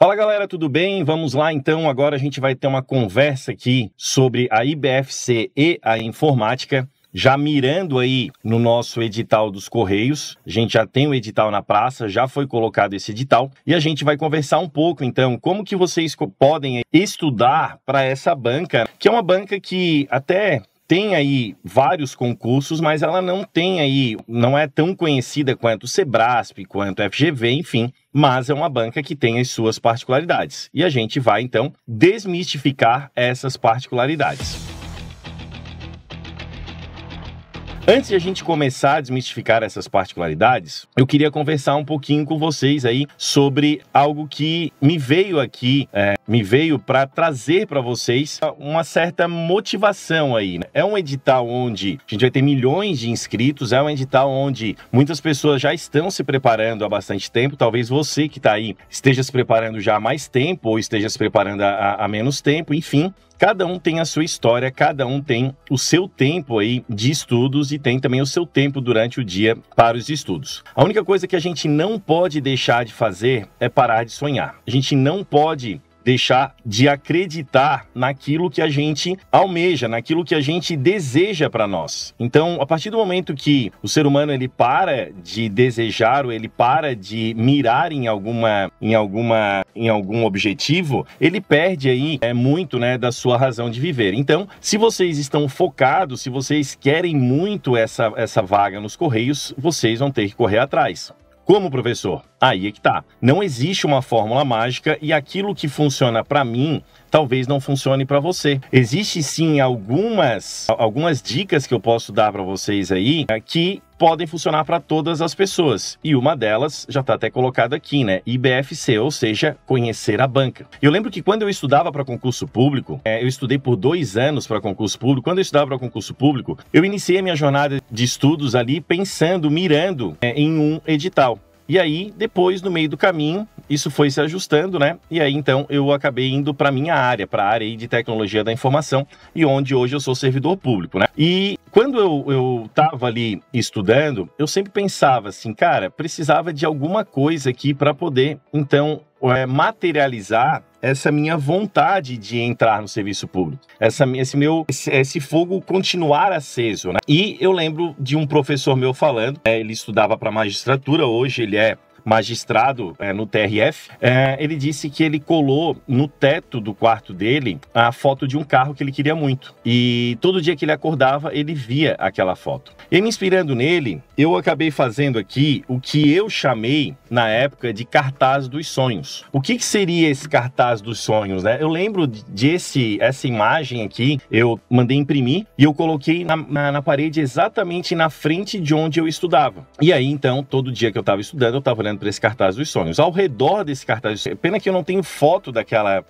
Fala galera, tudo bem? Vamos lá então, agora a gente vai ter uma conversa aqui sobre a IBFC e a informática, já mirando aí no nosso edital dos Correios. A gente já tem o edital na praça, já foi colocado esse edital e a gente vai conversar um pouco então, como que vocês podem estudar para essa banca, que é uma banca que até tem aí vários concursos, mas ela não é tão conhecida quanto o Sebrasp, quanto o FGV, enfim, mas é uma banca que tem as suas particularidades. E a gente vai, então, desmistificar essas particularidades. Antes de a gente começar a desmistificar essas particularidades, eu queria conversar um pouquinho com vocês aí sobre algo que me veio para trazer para vocês uma certa motivação aí, né? É um edital onde a gente vai ter milhões de inscritos, é um edital onde muitas pessoas já estão se preparando há bastante tempo, talvez você que está aí esteja se preparando já há mais tempo ou esteja se preparando há menos tempo, enfim. Cada um tem a sua história, cada um tem o seu tempo aí de estudos e tem também o seu tempo durante o dia para os estudos. A única coisa que a gente não pode deixar de fazer é parar de sonhar. A gente não pode deixar de acreditar naquilo que a gente almeja, naquilo que a gente deseja para nós. Então, a partir do momento que o ser humano ele para de desejar ou ele para de mirar em algum objetivo, ele perde aí muito, né, da sua razão de viver. Então, se vocês estão focados, se vocês querem muito essa vaga nos Correios, vocês vão ter que correr atrás. Como, professor? Aí é que tá. Não existe uma fórmula mágica e aquilo que funciona para mim, talvez não funcione para você. Existe sim algumas dicas que eu posso dar para vocês aí que podem funcionar para todas as pessoas. E uma delas já está até colocada aqui, né? IBFC, ou seja, conhecer a banca. Eu lembro que quando eu estudava para concurso público, eu estudei por 2 anos para concurso público. Quando eu estudava para concurso público, eu iniciei a minha jornada de estudos ali mirando em um edital. E aí, depois, no meio do caminho, isso foi se ajustando, né? E aí, então, eu acabei indo para a minha área, para a área aí de tecnologia da informação, e onde hoje eu sou servidor público, né? E quando eu estava ali estudando, eu sempre pensava assim, cara, precisava de alguma coisa aqui para poder, então, materializar essa minha vontade de entrar no serviço público, esse fogo continuar aceso, né? E eu lembro de um professor meu falando, ele estudava para magistratura, hoje ele é magistrado no TRF, ele disse que ele colou no teto do quarto dele a foto de um carro que ele queria muito. E todo dia que ele acordava, ele via aquela foto. E me inspirando nele, eu acabei fazendo aqui o que eu chamei, na época, de cartaz dos sonhos. O que seria esse cartaz dos sonhos, né? Eu lembro essa imagem aqui, eu mandei imprimir e eu coloquei na parede exatamente na frente de onde eu estudava. E aí, então, todo dia que eu estava estudando, eu estava olhando para esse cartaz dos sonhos. Ao redor desse cartaz dos sonhos, pena que eu não tenho foto daquela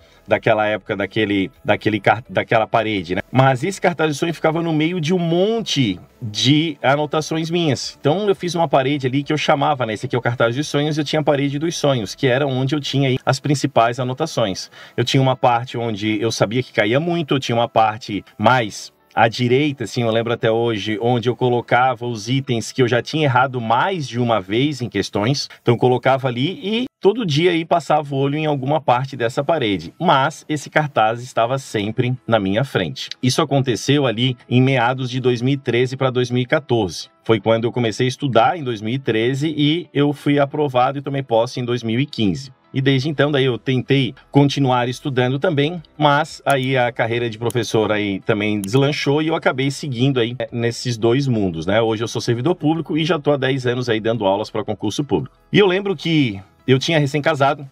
época, daquela parede, né? Mas esse cartaz dos sonhos ficava no meio de um monte de anotações minhas. Então eu fiz uma parede ali que eu chamava, né? Esse aqui é o cartaz dos sonhos, eu tinha a parede dos sonhos, que era onde eu tinha aí as principais anotações. Eu tinha uma parte onde eu sabia que caía muito, eu tinha uma parte mais à direita, assim, eu lembro até hoje, onde eu colocava os itens que eu já tinha errado mais de uma vez em questões. Então eu colocava ali e todo dia aí passava o olho em alguma parte dessa parede. Mas esse cartaz estava sempre na minha frente. Isso aconteceu ali em meados de 2013 para 2014. Foi quando eu comecei a estudar em 2013 e eu fui aprovado e tomei posse em 2015. E desde então, daí eu tentei continuar estudando também, mas aí a carreira de professor aí também deslanchou e eu acabei seguindo aí nesses dois mundos, né? Hoje eu sou servidor público e já estou há 10 anos aí dando aulas para concurso público. E eu lembro que eu tinha recém-casado,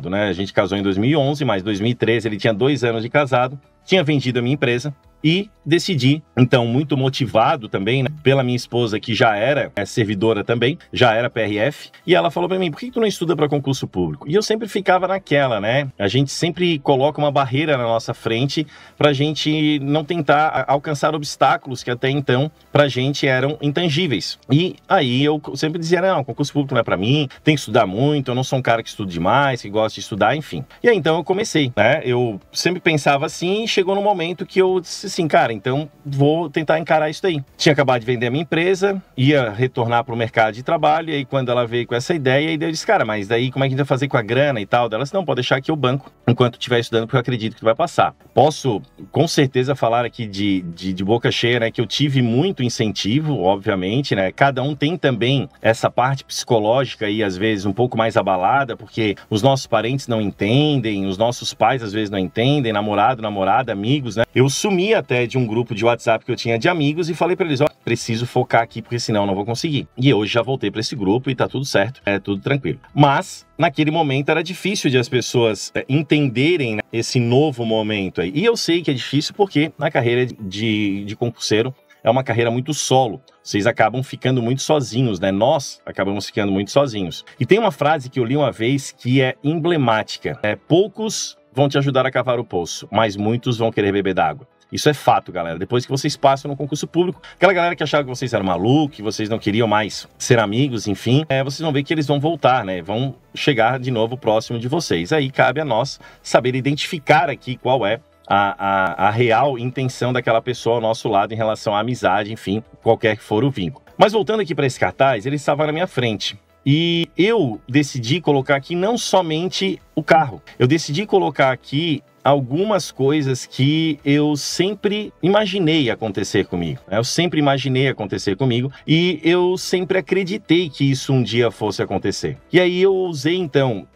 né? A gente casou em 2011, mas em 2013 ele tinha 2 anos de casado, tinha vendido a minha empresa e decidi, então, muito motivado também, né, pela minha esposa, que já era servidora também, já era PRF, e ela falou para mim, por que tu não estuda para concurso público? E eu sempre ficava naquela, né? A gente sempre coloca uma barreira na nossa frente pra gente não tentar alcançar obstáculos que até então pra gente eram intangíveis. E aí eu sempre dizia, não, concurso público não é pra mim, tem que estudar muito, eu não sou um cara que estuda demais, que gosta de estudar, enfim. E aí então eu comecei, né? Eu sempre pensava assim, chegou no momento que eu disse assim, cara, então vou tentar encarar isso daí. Tinha acabado de vender a minha empresa, ia retornar para o mercado de trabalho, e aí quando ela veio com essa ideia, eu disse, cara, mas daí como é que a gente vai fazer com a grana e tal? Ela disse, não, pode deixar aqui o banco enquanto estiver estudando, porque eu acredito que vai passar. Posso com certeza falar aqui de boca cheia, né, que eu tive muito incentivo, obviamente, né, cada um tem também essa parte psicológica aí, às vezes, um pouco mais abalada, porque os nossos parentes não entendem, os nossos pais às vezes não entendem, namorado, namorada, amigos, né? Eu sumi até de um grupo de WhatsApp que eu tinha de amigos e falei pra eles, ó, preciso focar aqui porque senão eu não vou conseguir. E hoje já voltei pra esse grupo e tá tudo certo, é tudo tranquilo. Mas naquele momento era difícil de as pessoas entenderem, né, esse novo momento aí. E eu sei que é difícil porque na carreira de concurseiro é uma carreira muito solo. Vocês acabam ficando muito sozinhos, né? Nós acabamos ficando muito sozinhos. E tem uma frase que eu li uma vez que é emblemática. Poucos vão te ajudar a cavar o poço, mas muitos vão querer beber d'água. Isso é fato, galera. Depois que vocês passam no concurso público, aquela galera que achava que vocês eram malucos, que vocês não queriam mais ser amigos, enfim, vocês vão ver que eles vão voltar, né? Vão chegar de novo próximo de vocês. Aí cabe a nós saber identificar aqui qual é a real intenção daquela pessoa ao nosso lado em relação à amizade, enfim, qualquer que for o vínculo. Mas voltando aqui para esse cartaz, ele estava na minha frente. E eu decidi colocar aqui não somente o carro, eu decidi colocar aqui algumas coisas que eu sempre imaginei acontecer comigo. Eu sempre imaginei acontecer comigo e eu sempre acreditei que isso um dia fosse acontecer. E aí eu usei então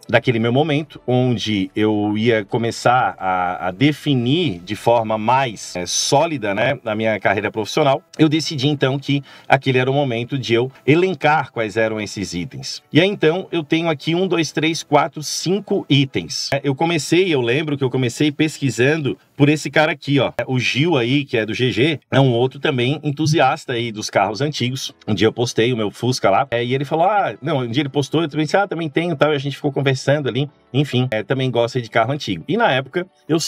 daquele meu momento, onde eu ia começar a definir de forma mais sólida, né, a minha carreira profissional. Eu decidi então que aquele era o momento de eu elencar quais eram esses itens. E aí então eu tenho aqui 1, 2, 3, 4, 5 itens. Eu lembro que eu comecei pesquisando por esse cara aqui, ó. O Gil aí, que é do GG, é um outro também entusiasta aí dos carros antigos. Um dia eu postei o meu Fusca lá, e ele falou, um dia ele postou, eu pensei, também tenho, tal, e a gente ficou conversando ali, enfim, também gosta de carro antigo. E na época, eu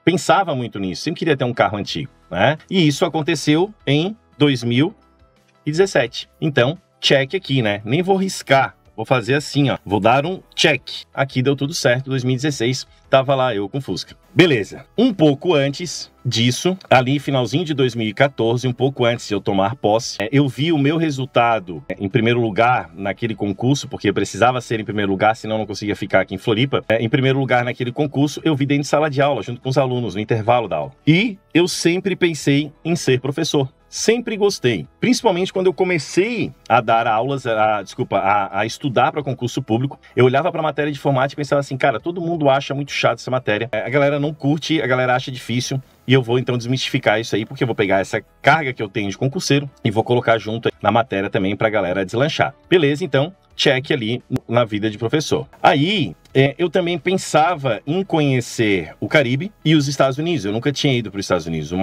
pensava muito nisso, sempre queria ter um carro antigo, né? E isso aconteceu em 2017. Então, check aqui, né? Nem vou riscar. Vou fazer assim, ó. Vou dar um check. Aqui deu tudo certo. 2016, tava lá eu com Fusca. Beleza. Um pouco antes disso, ali finalzinho de 2014, um pouco antes de eu tomar posse, eu vi o meu resultado em primeiro lugar naquele concurso, porque eu precisava ser em primeiro lugar, senão eu não conseguia ficar aqui em Floripa. Em primeiro lugar naquele concurso, eu vi dentro de sala de aula, junto com os alunos, no intervalo da aula. E eu sempre pensei em ser professor. Sempre gostei, principalmente quando eu comecei a dar aulas, a estudar para concurso público. Eu olhava para a matéria de informática e pensava assim, cara, todo mundo acha muito chato essa matéria. A galera não curte, a galera acha difícil. E eu vou então desmistificar isso aí, porque eu vou pegar essa carga que eu tenho de concurseiro e vou colocar junto na matéria também para a galera deslanchar. Beleza, então, check ali na vida de professor. Aí, eu também pensava em conhecer o Caribe e os Estados Unidos. Eu nunca tinha ido para os Estados Unidos.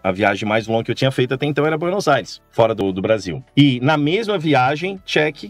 A viagem mais longa que eu tinha feito até então era Buenos Aires, fora do Brasil. E na mesma viagem, check.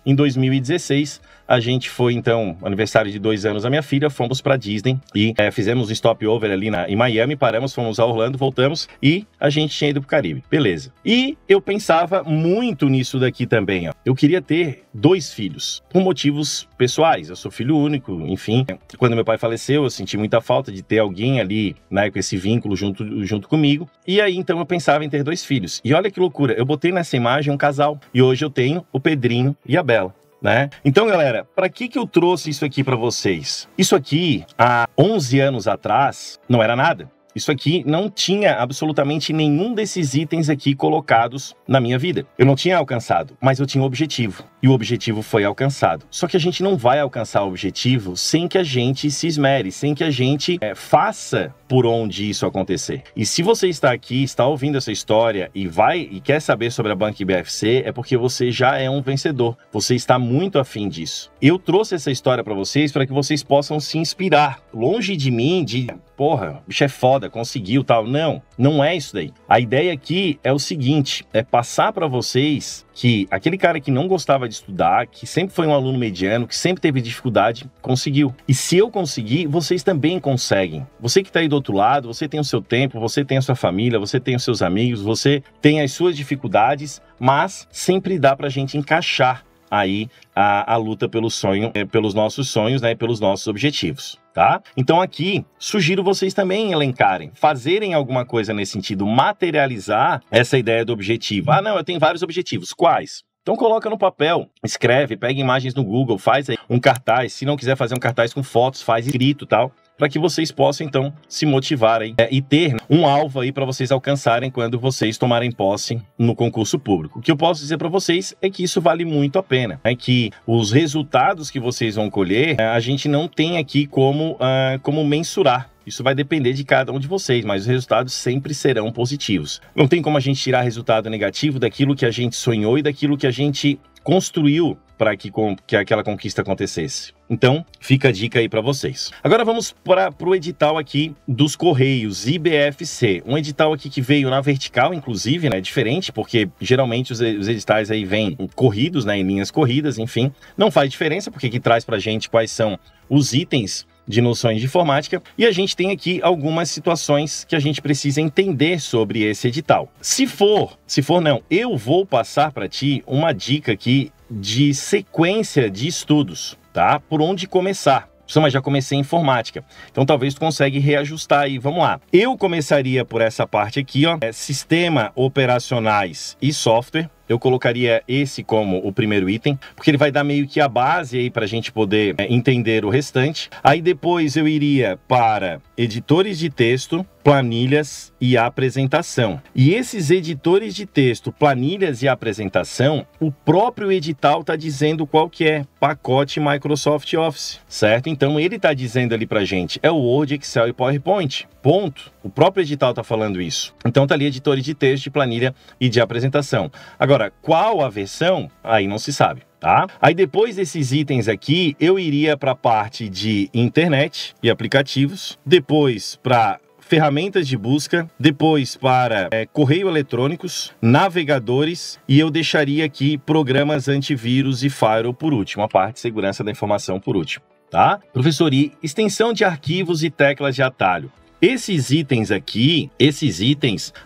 Em 2016, a gente foi, então, aniversário de 2 anos da minha filha, fomos para Disney e fizemos um stopover ali em Miami, paramos, fomos a Orlando, voltamos e a gente tinha ido pro Caribe. Beleza. E eu pensava muito nisso daqui também, ó. Eu queria ter 2 filhos, por motivos pessoais. Eu sou filho único, enfim. Quando meu pai faleceu, eu senti muita falta de ter alguém ali, né, com esse vínculo junto comigo. E aí, então, eu pensava em ter 2 filhos. E olha que loucura, eu botei nessa imagem um casal. E hoje eu tenho o Pedrinho e a Bela, né? Então, galera, para que eu trouxe isso aqui para vocês? Isso aqui, há 11 anos atrás, não era nada. Isso aqui não tinha absolutamente nenhum desses itens aqui colocados na minha vida. Eu não tinha alcançado, mas eu tinha um objetivo. E o objetivo foi alcançado. Só que a gente não vai alcançar o objetivo sem que a gente se esmere, sem que a gente faça por onde isso acontecer. E se você está aqui, está ouvindo essa história e quer saber sobre a Banco IBFC, é porque você já é um vencedor. Você está muito afim disso. Eu trouxe essa história para vocês para que vocês possam se inspirar. Longe de mim, porra, o bicho é foda, conseguiu, tal. Não é isso daí. A ideia aqui é o seguinte, é passar para vocês que aquele cara que não gostava de estudar, que sempre foi um aluno mediano, que sempre teve dificuldade, conseguiu. E se eu conseguir, vocês também conseguem. Você que está aí do outro lado, você tem o seu tempo, você tem a sua família, você tem os seus amigos, você tem as suas dificuldades, mas sempre dá pra gente encaixar aí a luta pelo sonho, pelos nossos sonhos, né, e pelos nossos objetivos, tá? Então aqui, sugiro vocês também elencarem, fazerem alguma coisa nesse sentido, materializar essa ideia do objetivo. Ah, não, eu tenho vários objetivos. Quais? Então coloca no papel, escreve, pega imagens no Google, faz aí um cartaz. Se não quiser fazer um cartaz com fotos, faz escrito e tal, para que vocês possam, então, se motivarem e ter um alvo aí para vocês alcançarem quando vocês tomarem posse no concurso público. O que eu posso dizer para vocês é que isso vale muito a pena, é que os resultados que vocês vão colher, a gente não tem aqui como mensurar. Isso vai depender de cada um de vocês, mas os resultados sempre serão positivos. Não tem como a gente tirar resultado negativo daquilo que a gente sonhou e daquilo que a gente construiu para que aquela conquista acontecesse. Então, fica a dica aí para vocês. Agora vamos para o edital aqui dos Correios, IBFC. Um edital aqui que veio na vertical, inclusive, né? Diferente, porque geralmente os editais aí vêm corridos, né? Em linhas corridas, enfim. Não faz diferença, porque aqui traz para a gente quais são os itens de noções de informática, e a gente tem aqui algumas situações que a gente precisa entender sobre esse edital. Se for não, eu vou passar para ti uma dica aqui de sequência de estudos, tá? Por onde começar. Mas já comecei em informática, então talvez tu consiga reajustar aí, vamos lá. Eu começaria por essa parte aqui, ó, sistema operacionais e software. Eu colocaria esse como o primeiro item, porque ele vai dar meio que a base aí para a gente poder entender o restante. Aí depois eu iria para editores de texto, planilhas e apresentação. E esses editores de texto, planilhas e apresentação, o próprio edital está dizendo qual que é, pacote Microsoft Office, certo? Então ele está dizendo ali para a gente, é o Word, Excel e PowerPoint, ponto. O próprio edital está falando isso. Então tá ali editores de texto, de planilha e de apresentação. Agora, qual a versão? Aí não se sabe, tá? Aí depois desses itens aqui, eu iria para a parte de internet e aplicativos, depois para ferramentas de busca, depois para correio eletrônicos, navegadores, e eu deixaria aqui programas antivírus e firewall por último, a parte de segurança da informação por último, tá? Professor, e extensão de arquivos e teclas de atalho? Esses itens aqui,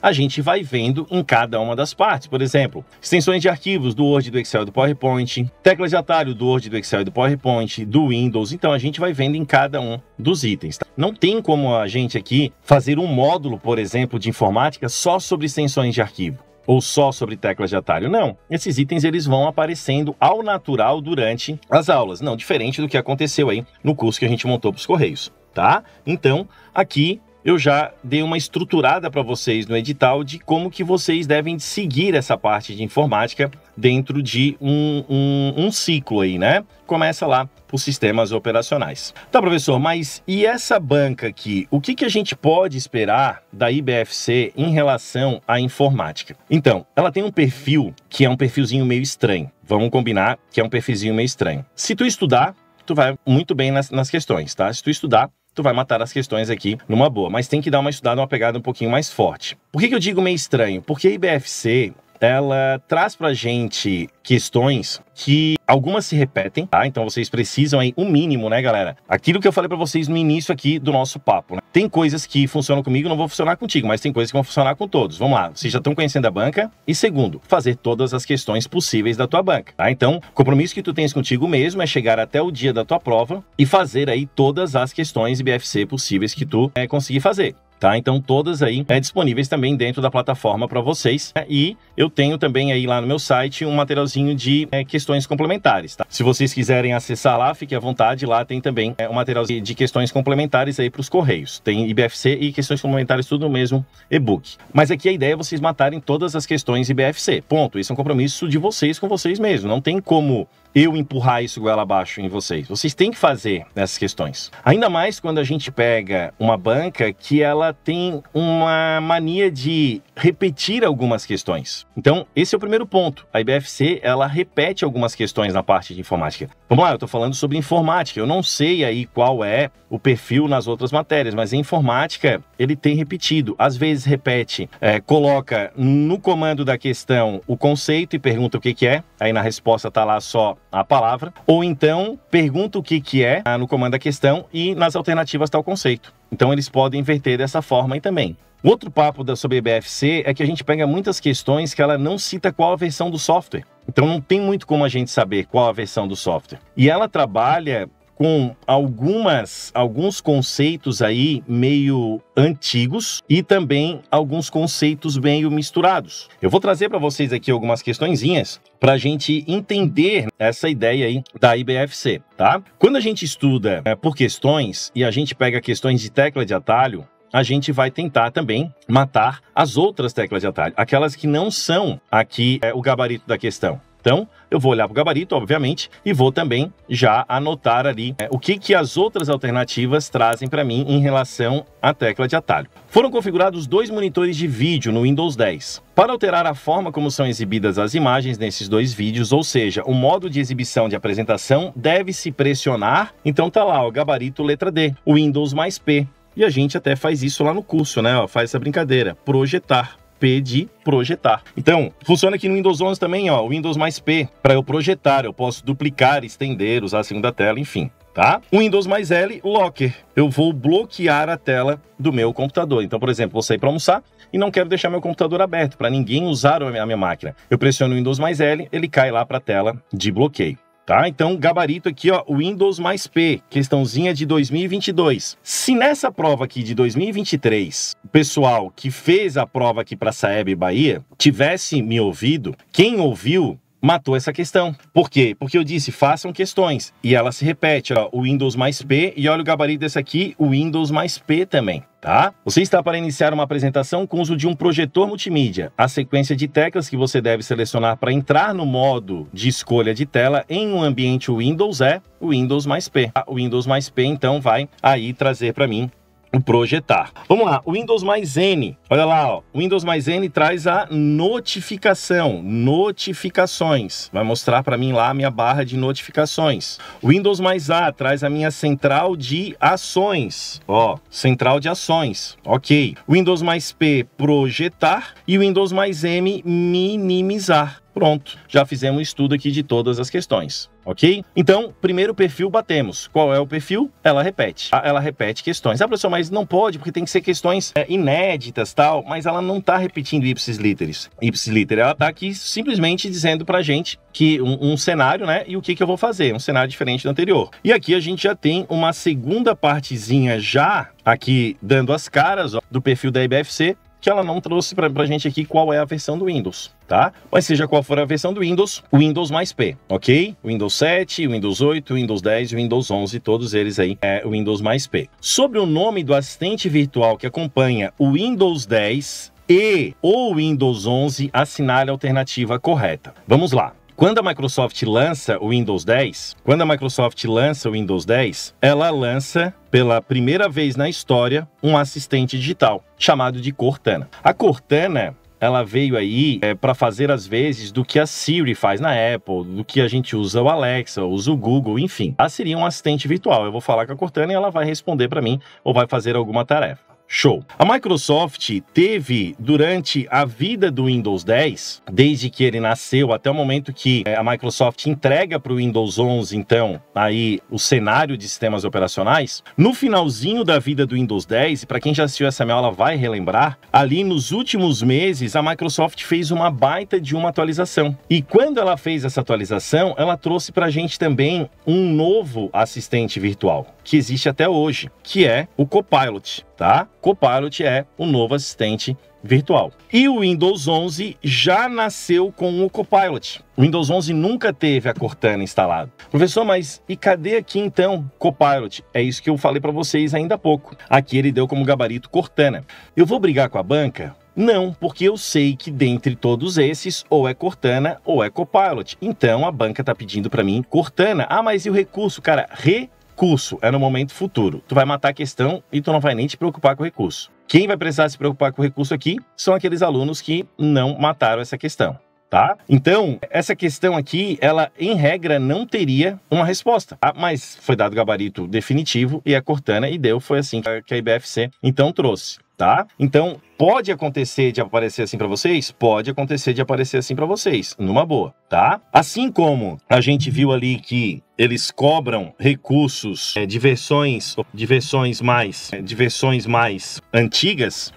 a gente vai vendo em cada uma das partes. Por exemplo, extensões de arquivos do Word, do Excel e do PowerPoint, teclas de atalho do Word, do Excel e do PowerPoint, do Windows. Então, a gente vai vendo em cada um dos itens. Tá? Não tem como a gente aqui fazer um módulo, por exemplo, de informática só sobre extensões de arquivo ou só sobre teclas de atalho. Não, esses itens eles vão aparecendo ao natural durante as aulas. Não, diferente do que aconteceu aí no curso que a gente montou para os Correios, tá? Então, aqui eu já dei uma estruturada para vocês no edital de como que vocês devem seguir essa parte de informática dentro de um ciclo aí, né? Começa lá por sistemas operacionais. Tá, professor, mas e essa banca aqui? O que a gente pode esperar da IBFC em relação à informática? Então, ela tem um perfil que é um perfilzinho meio estranho. Vamos combinar que é um perfilzinho meio estranho. Se tu estudar, tu vai muito bem nas questões, tá? Se tu estudar, tu vai matar as questões aqui numa boa, mas tem que dar uma estudada, uma pegada um pouquinho mais forte. Por que eu digo meio estranho? Porque a IBFC, ela traz pra gente questões que algumas se repetem, tá? Então vocês precisam aí, o mínimo, né, galera? Aquilo que eu falei pra vocês no início aqui do nosso papo, né? Tem coisas que funcionam comigo, não vão funcionar contigo, mas tem coisas que vão funcionar com todos. Vamos lá, vocês já estão conhecendo a banca. E segundo, fazer todas as questões possíveis da tua banca, tá? Então, o compromisso que tu tens contigo mesmo é chegar até o dia da tua prova e fazer aí todas as questões IBFC possíveis que tu conseguir fazer. Tá? Então todas aí disponíveis também dentro da plataforma para vocês, né? E eu tenho também aí lá no meu site um materialzinho de questões complementares, tá? Se vocês quiserem acessar lá, fique à vontade, lá tem também um materialzinho de questões complementares aí para os Correios. Tem IBFC e questões complementares tudo no mesmo e-book. Mas aqui a ideia é vocês matarem todas as questões IBFC, ponto. Esse é um compromisso de vocês com vocês mesmos, não tem como eu empurrar isso goela abaixo em vocês. Vocês têm que fazer essas questões. Ainda mais quando a gente pega uma banca que ela tem uma mania de repetir algumas questões. Então, esse é o primeiro ponto. A IBFC, ela repete algumas questões na parte de informática. Vamos lá, eu estou falando sobre informática. Eu não sei aí qual é o perfil nas outras matérias, mas em informática, ele tem repetido. Às vezes repete, coloca no comando da questão o conceito e pergunta o que é. Aí na resposta está lá só a palavra. Ou então, pergunta o que é no comando da questão e nas alternativas está o conceito. Então eles podem inverter dessa forma aí também. Outro papo sobre IBFC é que a gente pega muitas questões que ela não cita qual a versão do software. Então não tem muito como a gente saber qual a versão do software. E ela trabalha com alguns conceitos aí meio antigos e também alguns conceitos meio misturados. Eu vou trazer para vocês aqui algumas questõezinhas para a gente entender essa ideia aí da IBFC, tá? Quando a gente estuda por questões e a gente pega questões de tecla de atalho, a gente vai tentar também matar as outras teclas de atalho, aquelas que não são aqui o gabarito da questão. Então, eu vou olhar para o gabarito, obviamente, e vou também já anotar ali o que as outras alternativas trazem para mim em relação à tecla de atalho. Foram configurados 2 monitores de vídeo no Windows 10. Para alterar a forma como são exibidas as imagens nesses 2 vídeos, ou seja, o modo de exibição de apresentação, deve-se pressionar, então tá lá, o gabarito letra D, o Windows mais P. E a gente até faz isso lá no curso, né? Faz essa brincadeira, projetar. P de projetar. Então, funciona aqui no Windows 11 também, ó, o Windows mais P. Para eu projetar, eu posso duplicar, estender, usar a segunda tela, enfim, tá? O Windows mais L, Locker. Eu vou bloquear a tela do meu computador. Então, por exemplo, vou sair para almoçar e não quero deixar meu computador aberto para ninguém usar a minha máquina. Eu pressiono o Windows mais L, ele cai lá para a tela de bloqueio. Tá? Então, gabarito aqui, ó, Windows mais P, questãozinha de 2022. Se nessa prova aqui de 2023, o pessoal que fez a prova aqui para Saeb Bahia tivesse me ouvido, quem ouviu matou essa questão. Por quê? Porque eu disse, façam questões. E ela se repete, ó, o Windows mais P, e olha o gabarito desse aqui, o Windows mais P também. Tá? Você está para iniciar uma apresentação com o uso de um projetor multimídia. A sequência de teclas que você deve selecionar para entrar no modo de escolha de tela em um ambiente Windows é o Windows mais P. O Windows mais P, então, vai aí trazer para mim o projetar. Vamos lá, o Windows mais N. Olha lá, ó, o Windows mais N traz a notificação, notificações. Vai mostrar para mim lá a minha barra de notificações. O Windows mais A traz a minha central de ações. Ó, central de ações. Ok. O Windows mais P, projetar. E o Windows mais M, minimizar. Pronto, já fizemos um estudo aqui de todas as questões, ok? Então, primeiro perfil batemos. Qual é o perfil? Ela repete. Ela repete questões. Ah, professor, mas não pode, porque tem que ser questões inéditas, tal. Mas ela não está repetindo ipsis literis. Ipsis literis, ela está aqui simplesmente dizendo pra gente que um cenário, né? E o que eu vou fazer? Um cenário diferente do anterior. E aqui a gente já tem uma segunda partezinha já aqui dando as caras, ó, do perfil da IBFC, que ela não trouxe pra gente aqui qual é a versão do Windows, tá? Mas seja qual for a versão do Windows, o Windows mais P, ok? Windows 7, Windows 8, Windows 10 e Windows 11, todos eles aí é o Windows mais P. Sobre o nome do assistente virtual que acompanha o Windows 10 e o Windows 11, assinale a alternativa correta. Vamos lá. Quando a Microsoft lança o Windows 10, ela lança pela primeira vez na história um assistente digital chamado de Cortana. A Cortana, ela veio aí para fazer às vezes do que a Siri faz na Apple, do que a gente usa o Alexa, usa o Google, enfim. Ela seria um assistente virtual. Eu vou falar com a Cortana e ela vai responder para mim ou vai fazer alguma tarefa. Show! A Microsoft teve, durante a vida do Windows 10, desde que ele nasceu até o momento que a Microsoft entrega para o Windows 11, então, aí o cenário de sistemas operacionais, no finalzinho da vida do Windows 10, e para quem já assistiu essa minha aula vai relembrar, ali nos últimos meses a Microsoft fez uma baita de uma atualização. E quando ela fez essa atualização, ela trouxe para a gente também um novo assistente virtual, que existe até hoje, que é o Copilot, tá? Copilot é o novo assistente virtual. E o Windows 11 já nasceu com o Copilot. O Windows 11 nunca teve a Cortana instalada. Professor, mas e cadê aqui então Copilot? É isso que eu falei para vocês ainda há pouco. Aqui ele deu como gabarito Cortana. Eu vou brigar com a banca? Não, porque eu sei que dentre todos esses, ou é Cortana ou é Copilot. Então a banca tá pedindo para mim Cortana. Ah, mas e o recurso? Cara, recurso é no momento futuro. Tu vai matar a questão e tu não vai nem te preocupar com o recurso. Quem vai precisar se preocupar com o recurso aqui são aqueles alunos que não mataram essa questão, tá? Então, essa questão aqui, ela, em regra, não teria uma resposta, tá? Mas foi dado gabarito definitivo e a Cortana, e deu, foi assim que a IBFC, então, trouxe. tá? Então, pode acontecer de aparecer assim para vocês? Pode acontecer de aparecer assim para vocês, numa boa, tá? Assim como a gente viu ali que eles cobram recursos de versões mais antigas,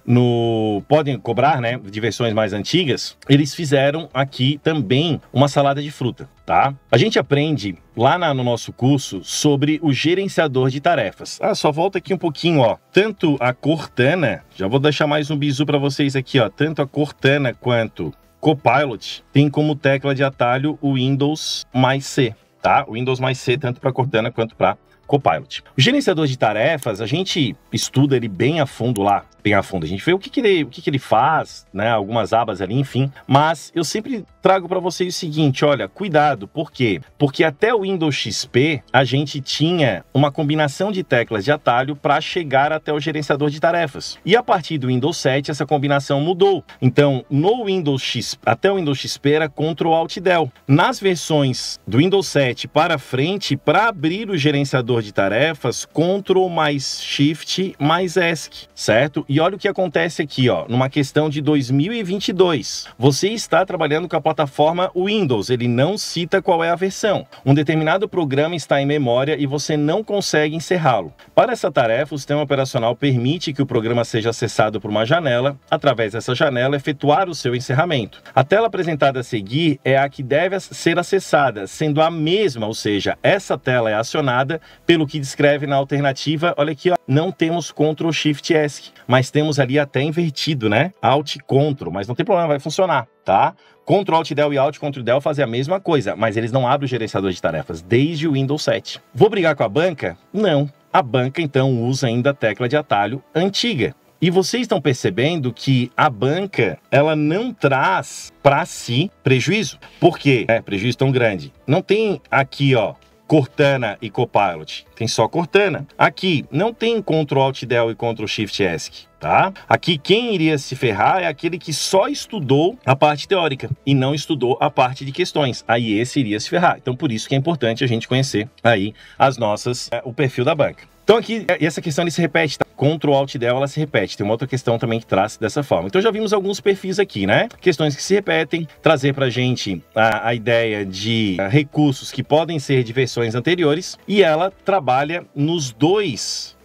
podem cobrar, né, de versões mais antigas, eles fizeram aqui também uma salada de fruta, tá? A gente aprende lá no nosso curso sobre o gerenciador de tarefas. Só volta aqui um pouquinho, ó. Tanto a Cortana, já vou deixar mais um bizu para vocês aqui, ó. Tanto a Cortana quanto Copilot tem como tecla de atalho o Windows mais C, tá? O Windows mais C tanto para Cortana quanto para Copilot. O gerenciador de tarefas, a gente estuda ele bem a fundo lá, bem a fundo. A gente vê o que ele faz, né? Algumas abas ali, enfim. Mas eu sempre trago para vocês o seguinte, olha, cuidado. Por quê? Porque até o Windows XP, a gente tinha uma combinação de teclas de atalho para chegar até o gerenciador de tarefas. E a partir do Windows 7, essa combinação mudou. Então, no Windows XP, até o Windows XP era Ctrl Alt Del. Nas versões do Windows 7 para frente, para abrir o gerenciador de tarefas, Ctrl mais Shift mais ESC, certo? E olha o que acontece aqui, ó, numa questão de 2022. Você está trabalhando com a plataforma Windows, ele não cita qual é a versão. Um determinado programa está em memória e você não consegue encerrá-lo. Para essa tarefa, o sistema operacional permite que o programa seja acessado por uma janela, através dessa janela efetuar o seu encerramento. A tela apresentada a seguir é a que deve ser acessada, sendo a mesma, ou seja, essa tela é acionada pelo que descreve na alternativa, olha aqui, ó, não temos Ctrl Shift ESC, mas temos ali até invertido, né? Alt Ctrl, mas não tem problema, vai funcionar, tá? Ctrl Alt Del e Alt Ctrl Del fazem a mesma coisa, mas eles não abrem o gerenciador de tarefas desde o Windows 7. Vou brigar com a banca? Não. A banca, então, usa ainda a tecla de atalho antiga. E vocês estão percebendo que a banca, ela não traz para si prejuízo. Por quê? Prejuízo tão grande. Não tem aqui, ó, Cortana e Copilot, tem só Cortana. Aqui não tem Ctrl Alt Del e Ctrl Shift ESC, tá? Aqui quem iria se ferrar é aquele que só estudou a parte teórica e não estudou a parte de questões. Aí esse iria se ferrar. Então por isso que é importante a gente conhecer aí o perfil da banca. Então aqui, essa questão se repete, tá? Ctrl Alt Del, ela se repete. Tem uma outra questão também que traz dessa forma. Então já vimos alguns perfis aqui, né? Questões que se repetem, trazer pra gente a ideia de recursos que podem ser de versões anteriores, e ela trabalha nos dois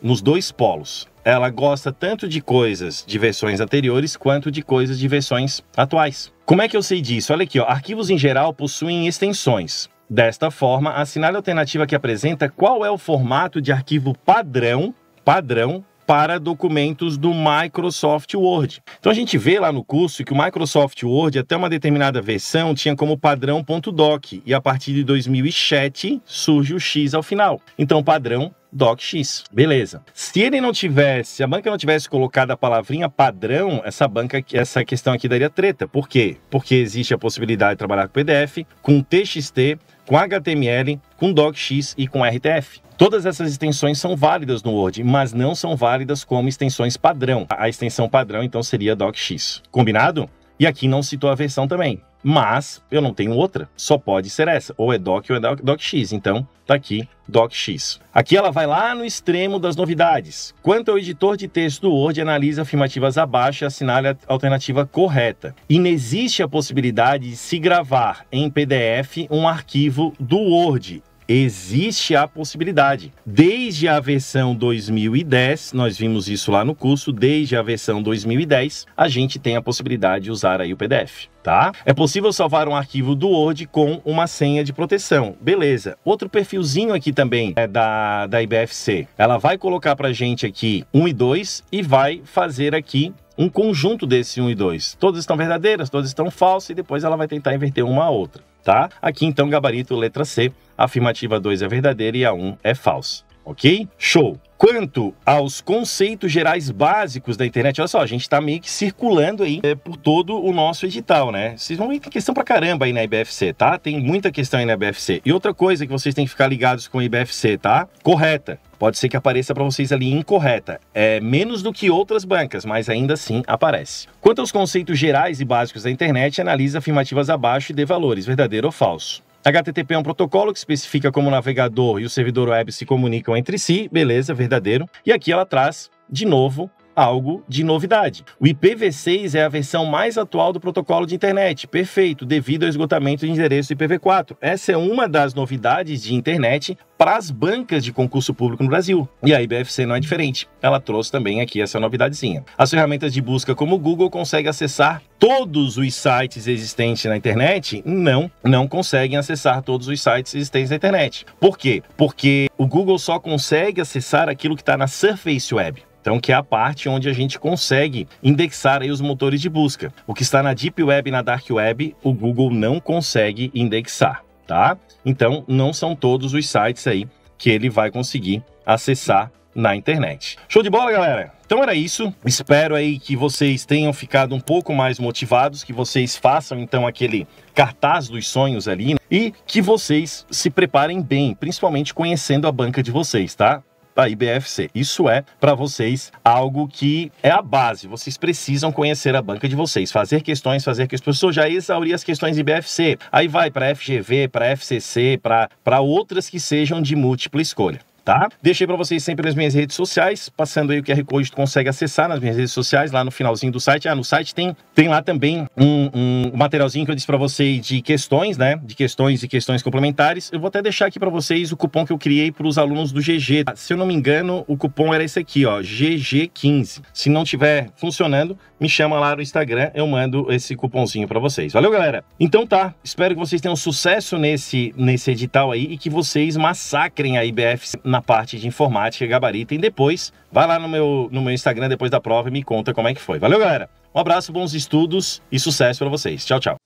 polos. Ela gosta tanto de coisas de versões anteriores quanto de coisas de versões atuais. Como é que eu sei disso? Olha aqui, ó, arquivos em geral possuem extensões. Desta forma, assinale a alternativa que apresenta qual é o formato de arquivo padrão para documentos do Microsoft Word. Então a gente vê lá no curso que o Microsoft Word, até uma determinada versão, tinha como padrão .doc, e a partir de 2007 surge o X ao final. Então padrão DocX. Beleza. Se a banca não tivesse colocado a palavrinha padrão, essa questão aqui daria treta. Por quê? Porque existe a possibilidade de trabalhar com PDF, com TXT, com HTML, com DocX e com RTF. Todas essas extensões são válidas no Word, mas não são válidas como extensões padrão. A extensão padrão, então, seria DocX. Combinado? E aqui não citou a versão também. Mas eu não tenho outra, só pode ser essa. Ou é Doc ou é DocX. Então, tá aqui DocX. Aqui ela vai lá no extremo das novidades. Quanto ao editor de texto do Word, analise afirmativas abaixo e assinale a alternativa correta. Inexiste a possibilidade de se gravar em PDF um arquivo do Word. Existe a possibilidade. Desde a versão 2010, nós vimos isso lá no curso, desde a versão 2010, a gente tem a possibilidade de usar aí o PDF, tá? É possível salvar um arquivo do Word com uma senha de proteção. Beleza. Outro perfilzinho aqui também é da IBFC. Ela vai colocar pra gente aqui 1 e 2 e vai fazer aqui um conjunto desse 1 e 2. Todas estão verdadeiras, todas estão falsas, e depois ela vai tentar inverter uma a outra, tá? Aqui então, gabarito letra C, a afirmativa 2 é verdadeira e a 1 é falsa, ok? Show! Quanto aos conceitos gerais básicos da internet, olha só, a gente está meio que circulando aí por todo o nosso edital, né? Vocês vão ver que tem questão pra caramba aí na IBFC, tá? Tem muita questão aí na IBFC. E outra coisa que vocês têm que ficar ligados com a IBFC, tá? Correta. Pode ser que apareça para vocês ali incorreta. É menos do que outras bancas, mas ainda assim aparece. Quanto aos conceitos gerais e básicos da internet, analise afirmativas abaixo e dê valores, verdadeiro ou falso. HTTP é um protocolo que especifica como o navegador e o servidor web se comunicam entre si, beleza, verdadeiro. E aqui ela traz, de novo, algo de novidade. O IPv6 é a versão mais atual do protocolo de internet, perfeito, devido ao esgotamento de endereço do IPv4. Essa é uma das novidades de internet para as bancas de concurso público no Brasil. E a IBFC não é diferente. Ela trouxe também aqui essa novidadezinha. As ferramentas de busca como o Google conseguem acessar todos os sites existentes na internet? Não conseguem acessar todos os sites existentes na internet. Por quê? Porque o Google só consegue acessar aquilo que está na Surface Web. Então, que é a parte onde a gente consegue indexar aí os motores de busca. O que está na Deep Web e na Dark Web, o Google não consegue indexar, tá? Então, não são todos os sites aí que ele vai conseguir acessar na internet. Show de bola, galera? Então era isso. Espero aí que vocês tenham ficado um pouco mais motivados, que vocês façam então aquele cartaz dos sonhos ali e que vocês se preparem bem, principalmente conhecendo a banca de vocês, tá? A IBFC. Isso é para vocês algo que é a base. Vocês precisam conhecer a banca de vocês, fazer questões. Professor, já exauri as questões de IBFC. Aí vai para FGV, para FCC, para outras que sejam de múltipla escolha. Tá? Deixei para vocês sempre nas minhas redes sociais, passando aí o QR Code, tu consegue acessar nas minhas redes sociais, lá no finalzinho do site. No site tem lá também um materialzinho que eu disse para vocês de questões, né? De questões e questões complementares. Eu vou até deixar aqui para vocês o cupom que eu criei para os alunos do GG. Se eu não me engano, o cupom era esse aqui, ó, GG15. Se não estiver funcionando, me chama lá no Instagram, eu mando esse cupomzinho para vocês. Valeu, galera? Então tá, espero que vocês tenham sucesso nesse edital aí e que vocês massacrem a IBFC na parte de informática, gabaritem. Depois, vai lá no meu Instagram depois da prova e me conta como é que foi. Valeu, galera? Um abraço, bons estudos e sucesso para vocês. Tchau, tchau.